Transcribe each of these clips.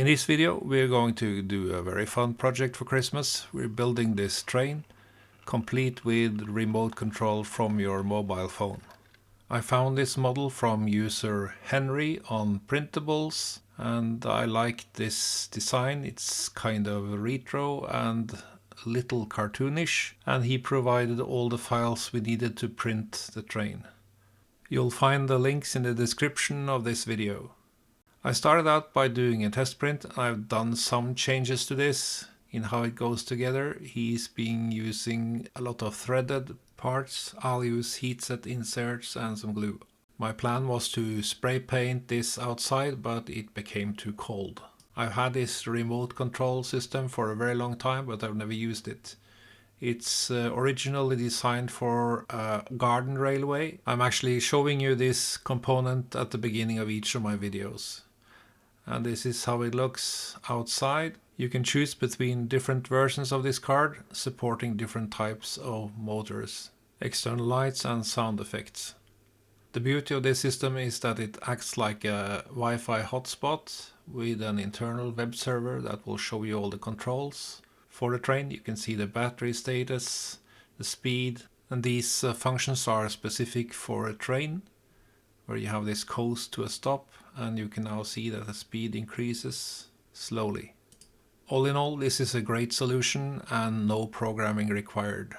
In this video we're going to do a very fun project for Christmas. We're building this train, complete with remote control from your mobile phone. I found this model from user Henry on Printables and I like this design. It's kind of retro and a little cartoonish, and he provided all the files we needed to print the train. You'll find the links in the description of this video. I started out by doing a test print. I've done some changes to this in how it goes together. He's been using a lot of threaded parts. I'll use heat set inserts and some glue. My plan was to spray paint this outside, but it became too cold. I've had this remote control system for a very long time, but I've never used it. It's originally designed for a garden railway. I'm actually showing you this component at the beginning of each of my videos. And this is how it looks outside. You can choose between different versions of this card, supporting different types of motors, external lights and sound effects. The beauty of this system is that it acts like a Wi-Fi hotspot with an internal web server that will show you all the controls. For the train you can see the battery status, the speed, and these functions are specific for a train, where you have this coast to a stop, and you can now see that the speed increases slowly. All in all, this is a great solution and no programming required.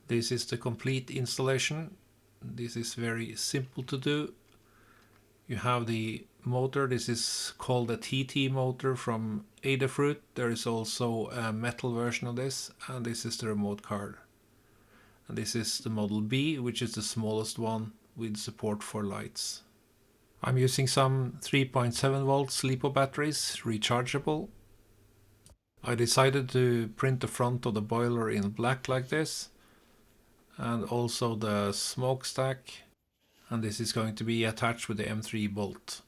This is the complete installation. This is very simple to do. You have the motor. This is called a TT motor from Adafruit. There is also a metal version of this, and this is the remote card. And this is the Model B, which is the smallest one with support for lights. I'm using some 3.7 volts Lipo batteries, rechargeable. I decided to print the front of the boiler in black like this, and also the smokestack, and this is going to be attached with the M3 bolt.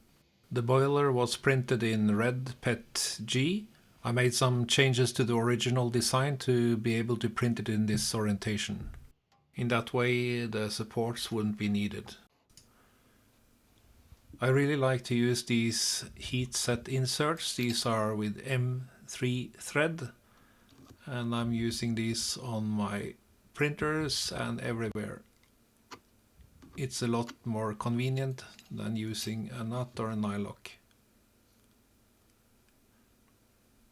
The boiler was printed in red PET G. I made some changes to the original design to be able to print it in this orientation. In that way the supports wouldn't be needed. I really like to use these heat set inserts. These are with M3 thread, and I'm using these on my printers and everywhere. It's a lot more convenient than using a nut or a nylock.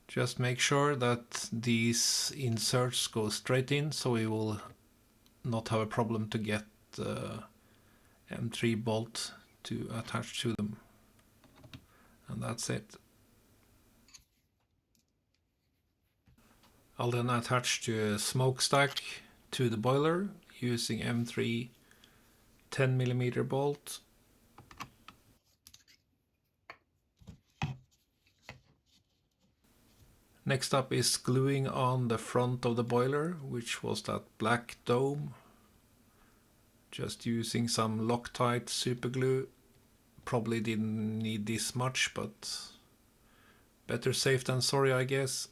Just make sure that these inserts go straight in, so we will not have a problem to get the M3 bolt to attach to them. And that's it. I'll then attach to a smokestack to the boiler using M3 10mm bolt. Next up is gluing on the front of the boiler, which was that black dome. Just using some Loctite super glue. Probably didn't need this much, but better safe than sorry, I guess.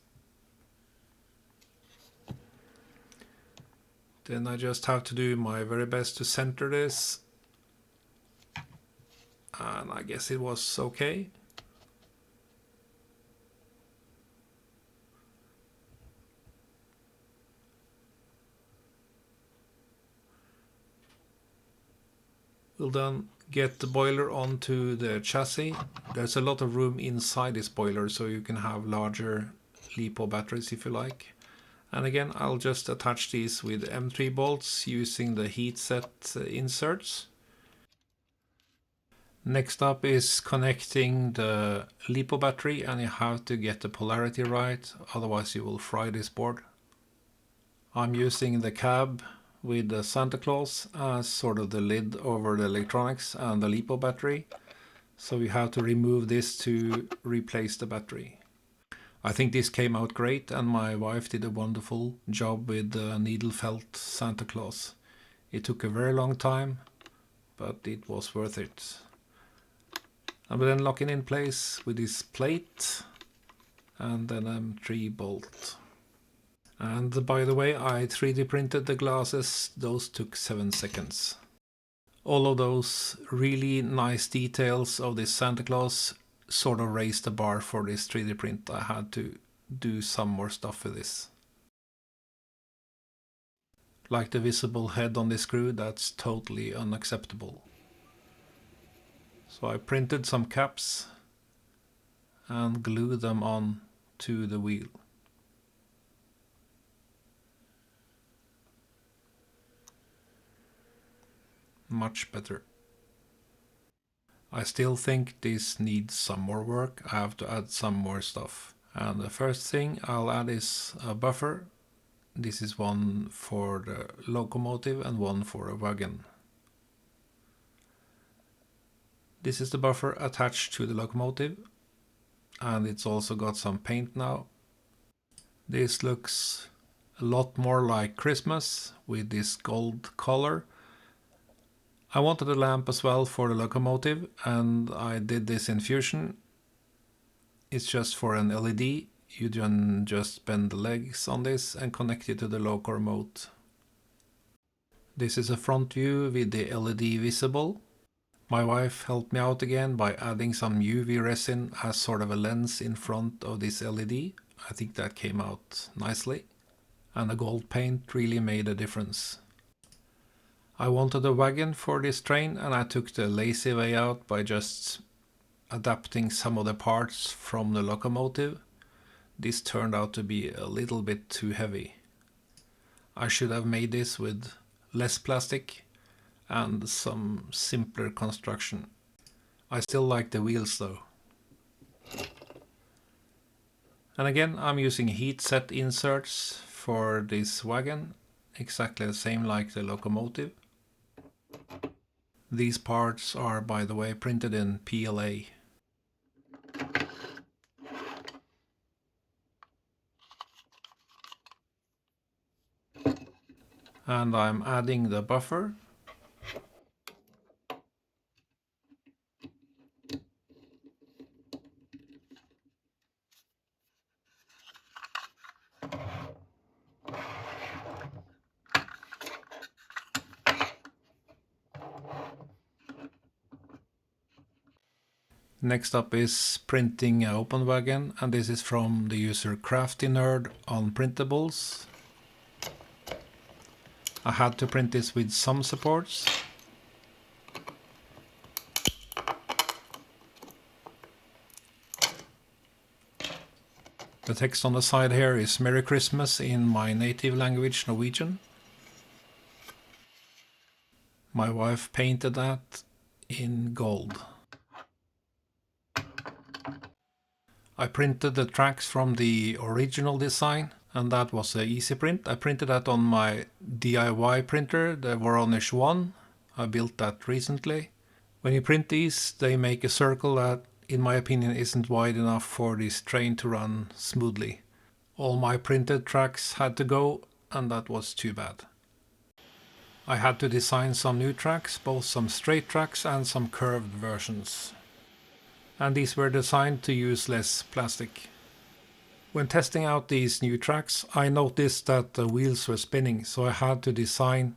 Then I just have to do my very best to center this. And I guess it was okay. We'll then get the boiler onto the chassis. There's a lot of room inside this boiler, so you can have larger Lipo batteries if you like. And again, I'll just attach these with M3 bolts using the heat set inserts. Next up is connecting the Lipo battery, and you have to get the polarity right, otherwise you will fry this board. I'm using the cab with the Santa Claus as sort of the lid over the electronics and the Lipo battery. So we have to remove this to replace the battery. I think this came out great, and my wife did a wonderful job with the needle felt Santa Claus. It took a very long time, but it was worth it. And we then lock it in place with this plate and then M3 bolt. And by the way, I 3D printed the glasses. Those took 7 seconds. All of those really nice details of this Santa Claus sort of raise the bar for this 3D print, I had to do some more stuff with this. Like the visible head on this screw, that's totally unacceptable. So I printed some caps and glued them on to the wheel. Much better. I still think this needs some more work. I have to add some more stuff. And the first thing I'll add is a buffer. This is one for the Locomotive and one for a Wagon. This is the buffer attached to the Locomotive, and it's also got some paint now. This looks a lot more like Christmas with this gold color. I wanted a lamp as well for the Locomotive, and I did this in Fusion. It's just for an LED. You can just bend the legs on this and connect it to the Loco Remote. This is a front view with the LED visible. My wife helped me out again by adding some UV resin as sort of a lens in front of this LED. I think that came out nicely. And the gold paint really made a difference. I wanted a wagon for this train, and I took the lazy way out by just adapting some of the parts from the Locomotive. This turned out to be a little bit too heavy. I should have made this with less plastic and some simpler construction. I still like the wheels though. And again, I'm using heat set inserts for this wagon, exactly the same like the Locomotive. These parts are, by the way, printed in PLA. And I'm adding the buffer. Next up is printing an open wagon, and this is from the user Crafty Nerd on printables. I had to print this with some supports. The text on the side here is Merry Christmas in my native language, Norwegian. My wife painted that in gold. I printed the tracks from the original design, and that was an easy print. I printed that on my DIY printer, the Voronezh 1. I built that recently. When you print these, they make a circle that, in my opinion, isn't wide enough for this train to run smoothly. All my printed tracks had to go, and that was too bad. I had to design some new tracks, both some straight tracks and some curved versions. And these were designed to use less plastic. When testing out these new tracks, I noticed that the wheels were spinning, so I had to design,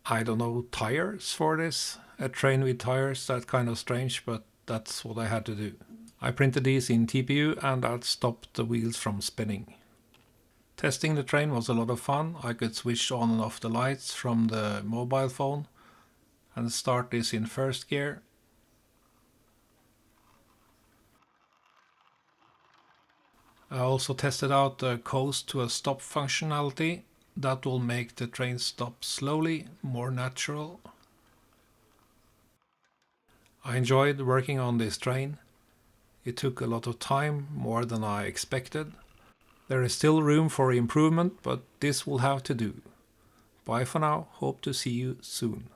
I don't know, tires for this. A train with tires, that's kind of strange, but that's what I had to do. I printed these in TPU, and that stopped the wheels from spinning. Testing the train was a lot of fun. I could switch on and off the lights from the mobile phone and start this in first gear. I also tested out the coast to a stop functionality. That will make the train stop slowly, more natural. I enjoyed working on this train. It took a lot of time, more than I expected. There is still room for improvement, but this will have to do. Bye for now, hope to see you soon.